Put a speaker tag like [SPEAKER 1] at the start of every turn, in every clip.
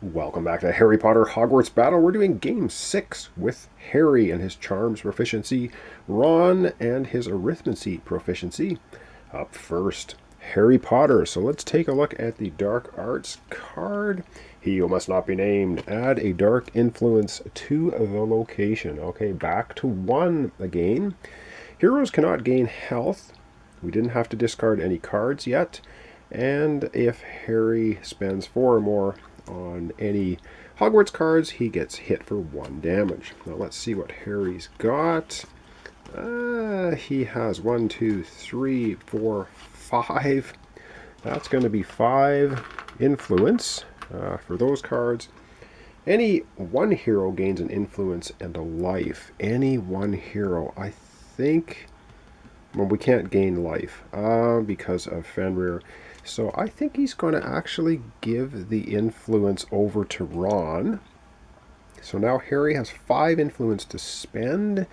[SPEAKER 1] Welcome back to Harry Potter Hogwarts Battle. We're doing Game 6 with Harry and his Charms proficiency, Ron and his Arithmancy proficiency. Up first, Harry Potter. So let's take a look at the Dark Arts card. He who must not be named. Add a dark influence to the location. Okay, back to 1 again. Heroes cannot gain health. We didn't have to discard any cards yet. And if Harry spends 4 or more on any Hogwarts cards, he gets hit for 1 damage. Now let's see what Harry's got. He has 1, 2, 3, 4, 5. That's going to be 5 influence for those cards. Any one hero gains an influence and a life. Any one hero. I think... Well, we can't gain life because of Fenrir. So I think he's going to actually give the influence over to Ron. So now Harry has 5 influence to spend.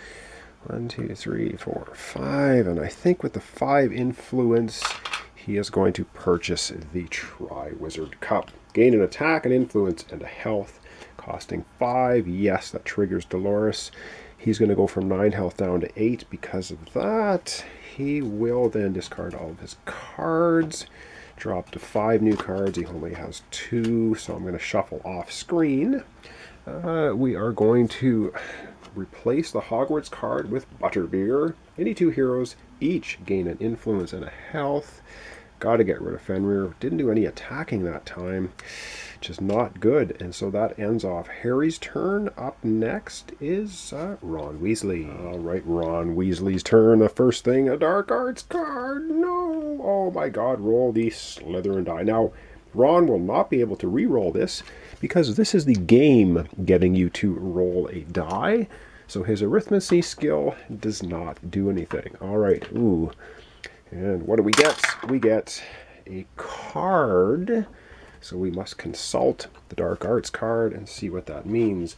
[SPEAKER 1] 1, 2, 3, 4, 5. And I think with the 5 influence, he is going to purchase the Triwizard Cup. Gain an attack, an influence, and a health, costing 5. Yes, that triggers Dolores. He's going to go from 9 health down to 8 because of that. He will then discard all of his cards. Drop to 5 new cards. He only has 2, so I'm going to shuffle off screen. We are going to replace the Hogwarts card with Butterbeer. Any 2 heroes each gain an influence and a health. Got to get rid of Fenrir. Didn't do any attacking that time, which is not good. And so that ends off Harry's turn. Up next is Ron Weasley. All right, Ron Weasley's turn. The first thing, a Dark Arts card. No! Oh my God, roll the Slytherin die. Now, Ron will not be able to re-roll this because this is the game getting you to roll a die. So his arithmancy skill does not do anything. All right, ooh. And what do we get? We get a card. So we must consult the Dark Arts card and see what that means.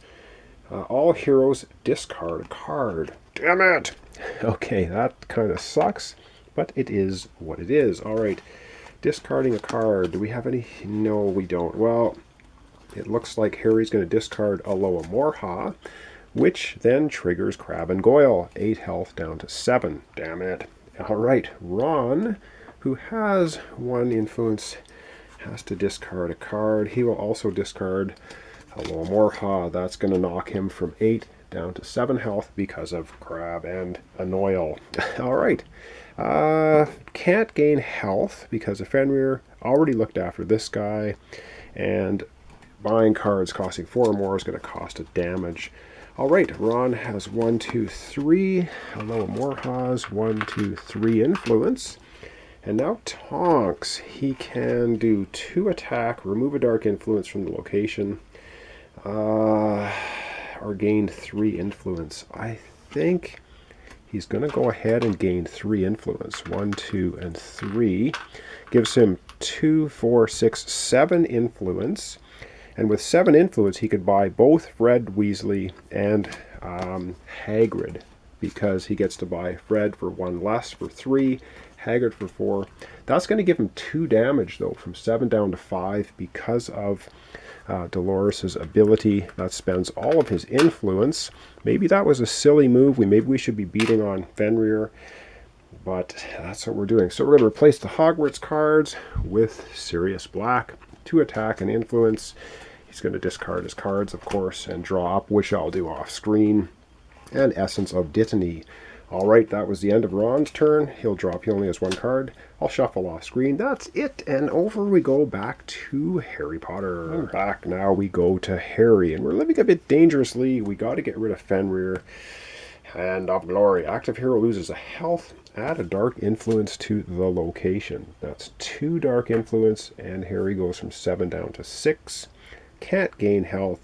[SPEAKER 1] All heroes discard a card. Damn it! Okay, that kind of sucks, but it is what it is. All right, discarding a card. Do we have any? No, we don't. Well, it looks like Harry's going to discard Aloha Morha, which then triggers Crab and Goyle. 8 health down to 7. Damn it. All right, Ron, who has 1 influence, has to discard a card. He will also discard Aloha Morha. That's going to knock him from 8 down to 7 health because of Crab and Anoyle. All right. Can't gain health because of Fenrir. Already looked after this guy. And buying cards costing 4 or more is going to cost a damage. All right, Ron has 1, 2, 3. Aloha Morha's 1, 2, 3 influence. And now Tonks. He can do 2 attack, remove a dark influence from the location, or gain 3 influence. I think he's going to go ahead and gain 3 influence. 1, 2, and 3. Gives him 2, 4, 6, 7 influence. And with 7 influence, he could buy both Fred Weasley and Hagrid, because he gets to buy Fred for 1 less for 3, Hagrid for 4. That's going to give him 2 damage, though, from 7 down to 5 because of Dolores' ability. That spends all of his influence. Maybe that was a silly move. Maybe we should be beating on Fenrir, but that's what we're doing. So we're going to replace the Hogwarts cards with Sirius Black. 2 attack and influence. He's going to discard his cards, of course, and draw up, which I'll do off screen. And Essence of Dittany. All right, that was the end of Ron's turn. He'll drop. He only has 1 card. I'll shuffle off screen. That's it. And over we go back to Harry Potter. And back now we go to Harry. And we're living a bit dangerously. We got to get rid of Fenrir. Hand of Glory. Active hero loses a health. Add a dark influence to the location. That's 2 dark influence, and Harry goes from 7 down to 6. Can't gain health.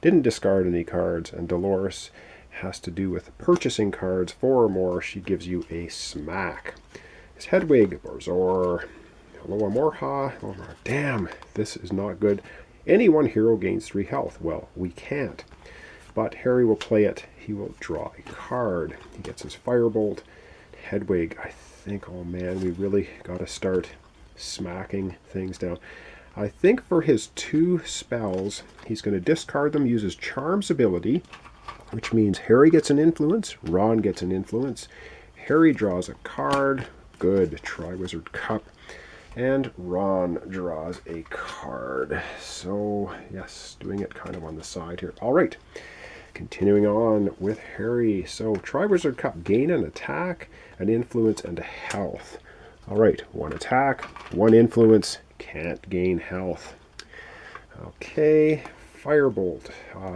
[SPEAKER 1] Didn't discard any cards, and Dolores has to do with purchasing cards. 4 or more, she gives you a smack. It's Hedwig, Borzor, Aloha Morha. Oh, damn, this is not good. Any one hero gains 3 health. Well, we can't. But Harry will play it. He will draw a card. He gets his Firebolt. Hedwig, I think, oh man, we really got to start smacking things down. I think for his 2 spells, he's going to discard them, use his Charms ability, which means Harry gets an influence, Ron gets an influence. Harry draws a card. Good. Triwizard Cup. And Ron draws a card. So, yes, doing it kind of on the side here. All right. Continuing on with Harry. So, Triwizard Cup, gain an attack, an influence, and a health. All right. 1 attack, 1 influence, can't gain health. Okay. Firebolt.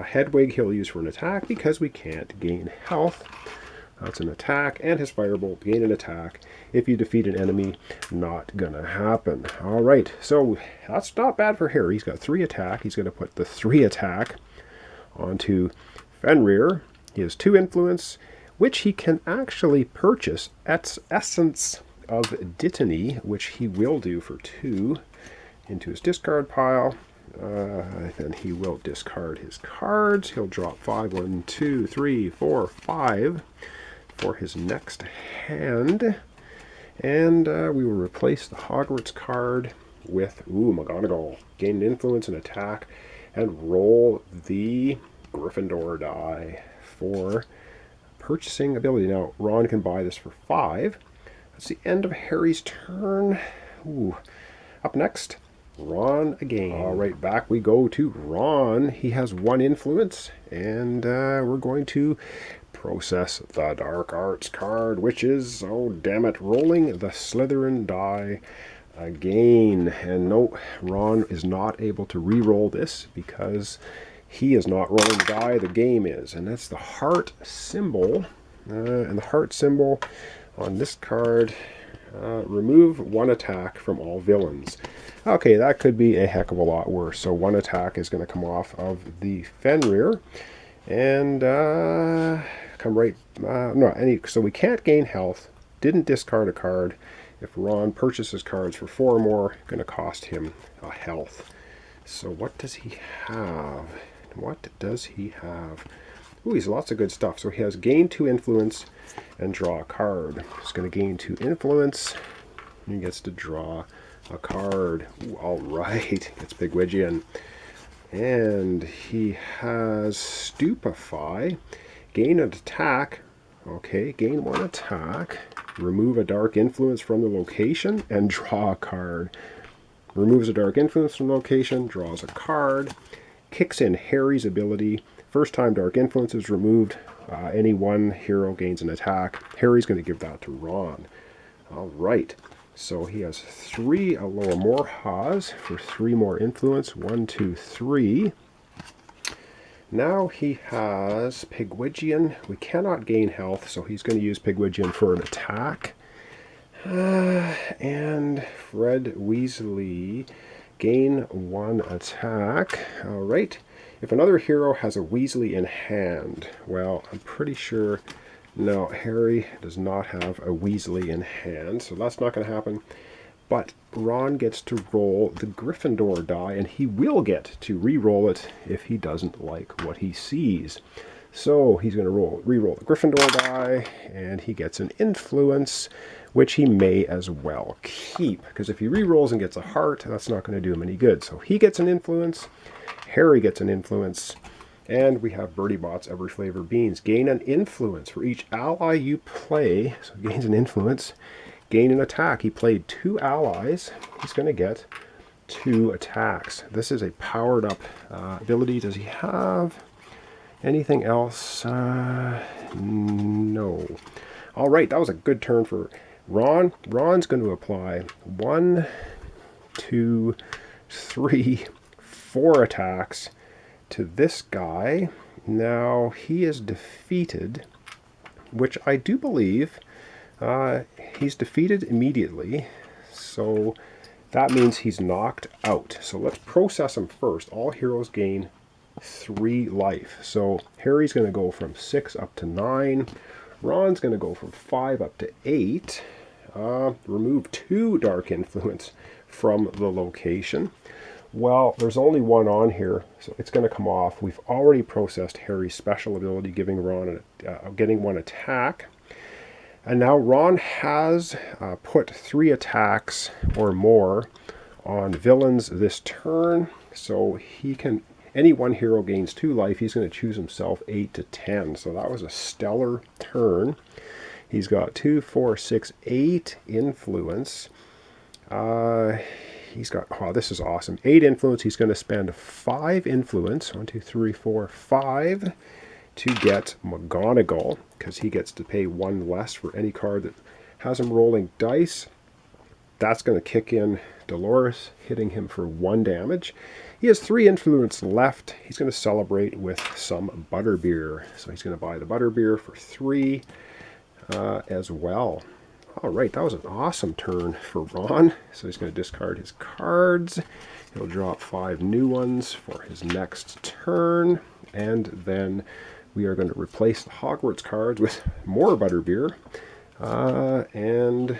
[SPEAKER 1] Hedwig he'll use for an attack because we can't gain health. That's an attack, and his Firebolt, gain an attack. If you defeat an enemy, not gonna happen. All right, so that's not bad for Harry. He's got 3 attack. He's gonna put the 3 attack onto Fenrir. He has 2 influence, which he can actually purchase at Essence of Dittany, which he will do for 2 into his discard pile. Then he will discard his cards. He'll drop 5, 1, 2, 3, 4, 5 for his next hand. And we will replace the Hogwarts card with, McGonagall. Gain an influence and attack, and roll the Gryffindor die for purchasing ability. Now, Ron can buy this for 5. That's the end of Harry's turn. Up next, Ron again. All right, back we go to Ron. He has 1 influence, and we're going to process the Dark Arts card, which is, oh damn it, rolling the Slytherin die again. And no, Ron is not able to re-roll this because he is not rolling the die, the game is. And that's the heart symbol. And the heart symbol on this card, remove 1 attack from all villains. Okay, that could be a heck of a lot worse. So 1 attack is going to come off of the Fenrir. And come right, so we can't gain health, didn't discard a card. If Ron purchases cards for 4 or more, going to cost him a health. So what does he have? What does he have? He's lots of good stuff. So he has gain 2 influence and draw a card. He's going to gain 2 influence, and he gets to draw a card. All right, gets Pigwidgeon. And he has Stupefy, gain an attack. Okay, gain 1 attack, remove a dark influence from the location, and draw a card. Removes a dark influence from the location, draws a card, kicks in Harry's ability. First time dark influence is removed, any 1 hero gains an attack. Harry's going to give that to Ron. All right. So he has 3 Alohomorphas for 3 more influence. 1, 2, 3. Now he has Pigwidgeon. We cannot gain health, so he's going to use Pigwidgeon for an attack. And Fred Weasley, gain 1 attack. All right. If another hero has a Weasley in hand, well, I'm pretty sure... No, Harry does not have a Weasley in hand, so that's not going to happen. But Ron gets to roll the Gryffindor die, and he will get to re-roll it if he doesn't like what he sees. So he's going to re-roll the Gryffindor die, and he gets an influence, which he may as well keep. Because if he re-rolls and gets a heart, that's not going to do him any good. So he gets an influence, Harry gets an influence, and we have Bertie Bott's Every Flavor Beans. Gain an influence for each ally you play. So he gains an influence. Gain an attack. He played 2 allies. He's going to get 2 attacks. This is a powered up ability. Does he have anything else? No. All right, that was a good turn for Ron. Ron's going to apply 1, 2, 3, 4 attacks to this guy. Now he is defeated, which I do believe he's defeated immediately, so that means he's knocked out. So let's process him first. All heroes gain 3 life. So Harry's going to go from 6 up to 9. Ron's going to go from 5 up to 8. Remove 2 dark influence from the location. Well, there's only 1 on here, so it's going to come off. We've already processed Harry's special ability, giving Ron getting 1 attack. And now Ron has put 3 attacks or more on villains this turn. So he can, any one hero gains 2 life. He's going to choose himself 8 to 10. So that was a stellar turn. He's got 2, 4, 6, 8 influence. He's got, oh, this is awesome. 8 influence. He's going to spend 5 influence. 1, 2, 3, 4, 5 to get McGonagall, because he gets to pay 1 less for any card that has him rolling dice. That's going to kick in Dolores, hitting him for 1 damage. He has 3 influence left. He's going to celebrate with some butterbeer. So he's going to buy the butterbeer for 3 as well. All right, that was an awesome turn for Ron. So he's going to discard his cards. He'll drop 5 new ones for his next turn. And then we are going to replace the Hogwarts cards with more butterbeer. And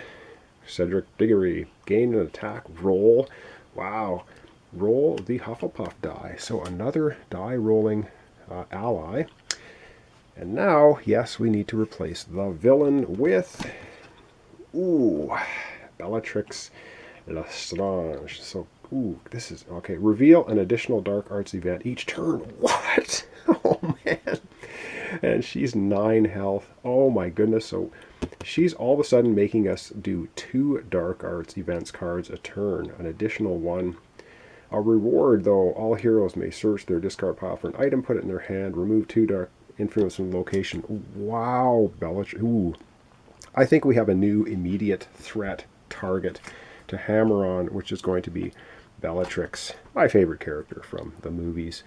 [SPEAKER 1] Cedric Diggory, gain an attack, roll. Wow, roll the Hufflepuff die. So another die rolling ally. And now, yes, we need to replace the villain with, Bellatrix Lestrange. So, this is, okay, reveal an additional dark arts event each turn. What? Oh, man. And she's 9 health. Oh, my goodness. So she's all of a sudden making us do 2 dark arts events cards a turn, an additional 1. A reward, though, all heroes may search their discard pile for an item, put it in their hand, remove 2 dark influence from the location. Wow, Bellatrix. I think we have a new immediate threat target to hammer on, which is going to be Bellatrix, my favorite character from the movies.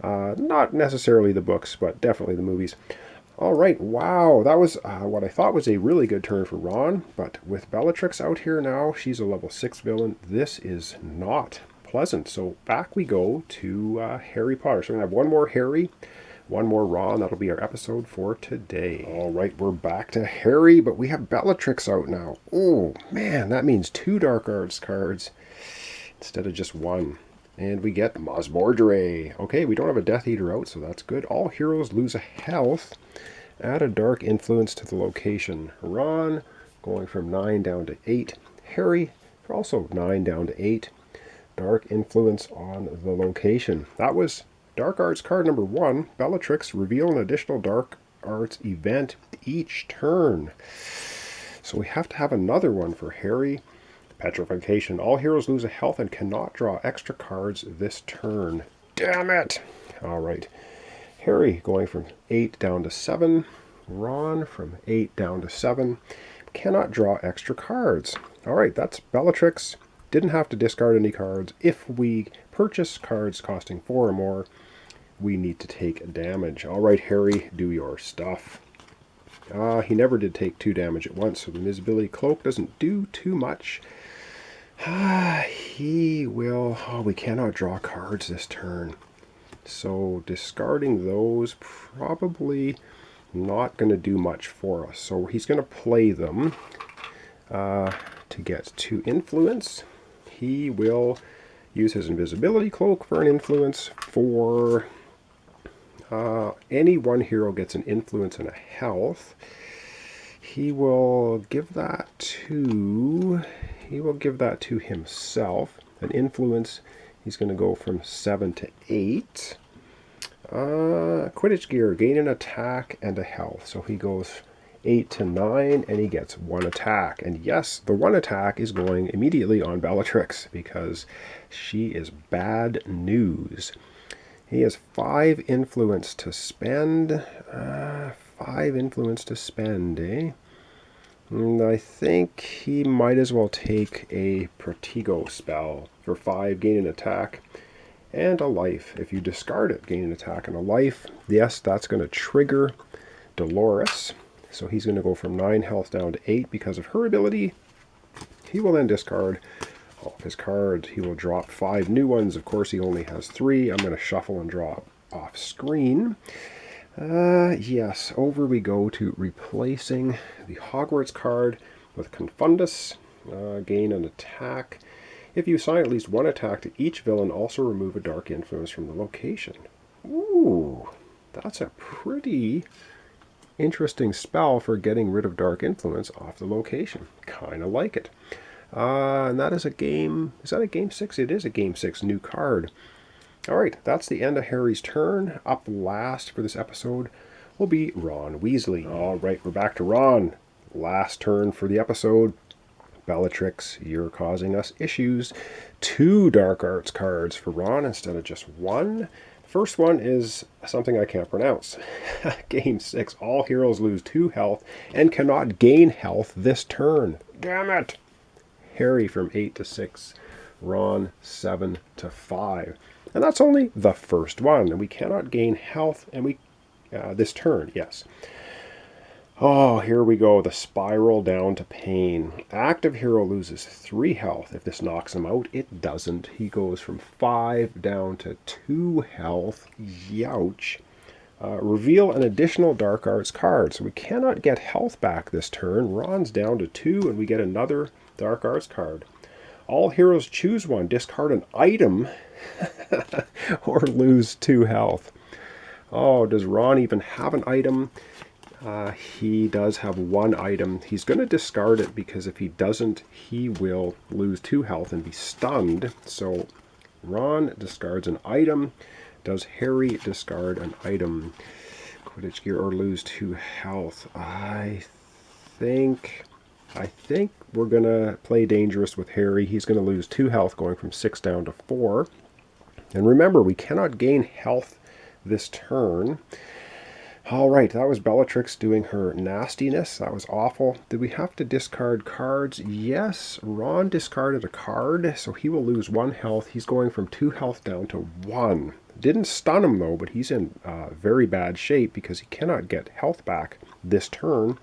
[SPEAKER 1] Not necessarily the books, but definitely the movies. All right, wow, that was what I thought was a really good turn for Ron, but with Bellatrix out here now, she's a level 6 villain. This is not pleasant. So back we go to Harry Potter. So we're going to have one more Harry, one more Ron. That'll be our episode for today. All right, we're back to Harry, but we have Bellatrix out now. Oh, man, that means 2 Dark Arts cards instead of just 1. And we get Maz Morgire. Okay, we don't have a Death Eater out, so that's good. All heroes lose a health. Add a dark influence to the location. Ron going from 9 down to 8. Harry also 9 down to 8. Dark influence on the location. That was Dark Arts card number 1. Bellatrix, reveal an additional Dark Arts event each turn. So we have to have another one for Harry. Petrification. All heroes lose a health and cannot draw extra cards this turn. Damn it! All right. Harry going from 8 down to 7. Ron from 8 down to 7. Cannot draw extra cards. All right, that's Bellatrix. Didn't have to discard any cards. If we purchase cards costing 4 or more, we need to take damage. All right, Harry, do your stuff. He never did take 2 damage at once, so the Invisibility Cloak doesn't do too much. He will... Oh, we cannot draw cards this turn. So discarding those probably not going to do much for us. So he's going to play them to get 2 influence. He will use his Invisibility Cloak for an influence. For any one hero gets an influence and a health. He will give that to... He will give that to himself. An influence, he's going to go from 7 to 8. Quidditch gear, gain an attack and a health. So he goes 8 to 9, and he gets 1 attack. And yes, the 1 attack is going immediately on Bellatrix, because she is bad news. He has 5 influence to spend. 5 influence to spend, eh? And I think he might as well take a Protego spell for 5, gain an attack and a life. If you discard it, gain an attack and a life. Yes, that's going to trigger Dolores. So he's going to go from 9 health down to 8 because of her ability. He will then discard all of his cards. He will drop 5 new ones. Of course, he only has 3. I'm going to shuffle and draw off screen. Yes, over we go to replacing the Hogwarts card with Confundus. Gain an attack. If you assign at least 1 attack to each villain, also remove a dark influence from the location. Ooh, that's a pretty interesting spell for getting rid of dark influence off the location. Kind of like it. And that is a game. Is that a game 6? It is a game 6 new card. All right, that's the end of Harry's turn. Up last for this episode will be Ron Weasley. All right, we're back to Ron. Last turn for the episode. Bellatrix, you're causing us issues. 2 Dark Arts cards for Ron instead of just 1. First one is something I can't pronounce. Game 6. All heroes lose 2 health and cannot gain health this turn. Damn it! Harry from 8 to 6. Ron 7 to 5. And that's only the first one. And we cannot gain health and we this turn, yes. Oh, here we go. The spiral down to pain. Active hero loses 3 health. If this knocks him out, it doesn't. He goes from 5 down to 2 health. Youch. Reveal an additional Dark Arts card. So we cannot get health back this turn. Ron's down to 2 and we get another Dark Arts card. All heroes choose one. Discard an item or lose 2 health. Oh, does Ron even have an item? He does have 1 item. He's going to discard it because if he doesn't, he will lose 2 health and be stunned. So Ron discards an item. Does Harry discard an item? Quidditch gear or lose 2 health? I think we're going to play dangerous with Harry. He's going to lose 2 health going from 6 down to 4. And remember, we cannot gain health this turn. All right, that was Bellatrix doing her nastiness. That was awful. Did we have to discard cards? Yes, Ron discarded a card, so he will lose 1 health. He's going from 2 health down to 1. Didn't stun him, though, but he's in very bad shape because he cannot get health back this turn.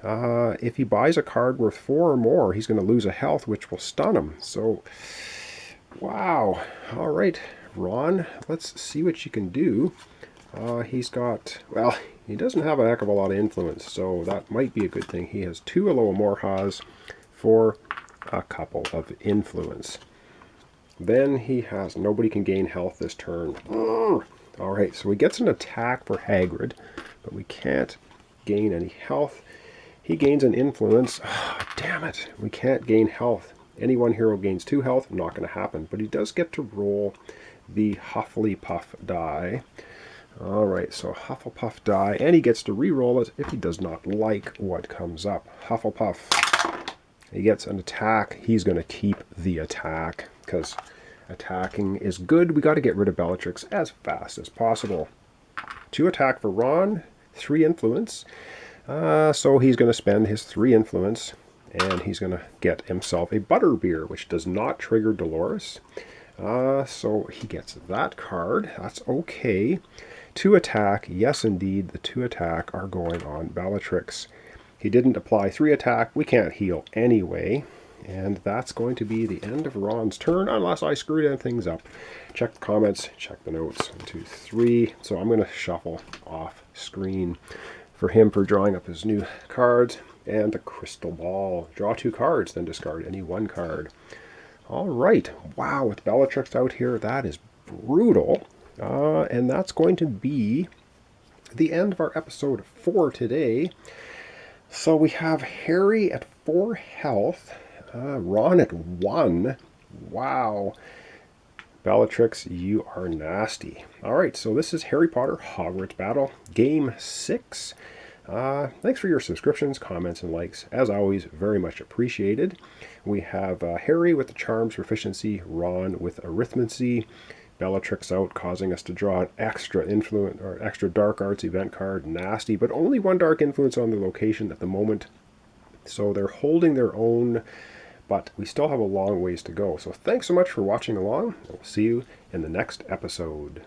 [SPEAKER 1] If he buys a card worth 4 or more, he's going to lose a health, which will stun him. So, wow. All right, Ron, let's see what you can do. He's got, well, he doesn't have a heck of a lot of influence, so that might be a good thing. He has 2 Aloha for a couple of influence. Then he has, nobody can gain health this turn. Alright, so he gets an attack for Hagrid, but we can't gain any health. He gains an influence. Oh, damn it, we can't gain health. Any one hero gains 2 health, not going to happen. But he does get to roll the Hufflepuff die. Alright, so Hufflepuff die, and he gets to re-roll it if he does not like what comes up. Hufflepuff, he gets an attack. He's going to keep the attack, because attacking is good. We got to get rid of Bellatrix as fast as possible. 2 attack for Ron, 3 influence. So he's going to spend his 3 influence, and he's going to get himself a Butterbeer, which does not trigger Dolores. So he gets that card. That's okay. 2 attack. Yes, indeed, the 2 attack are going on Bellatrix. He didn't apply 3 attack. We can't heal anyway. And that's going to be the end of Ron's turn, unless I screwed any things up. Check the comments, check the notes. 1, 2, 3. So I'm going to shuffle off screen for him for drawing up his new cards. And the crystal ball. Draw 2 cards, then discard any 1 card. All right. Wow, with Bellatrix out here, that is brutal. And that's going to be the end of our episode for today. So we have Harry at 4 health, Ron at 1. Wow. Bellatrix, you are nasty. All right, so this is Harry Potter Hogwarts Battle, Game 6. Thanks for your subscriptions, comments, and likes. As always, very much appreciated. We have Harry with the Charms Proficiency, Ron with Arithmancy, Bellatrix out, causing us to draw an extra influence or extra Dark Arts event card. Nasty, but only 1 Dark Influence on the location at the moment. So they're holding their own, but we still have a long ways to go. So thanks so much for watching along. We'll see you in the next episode.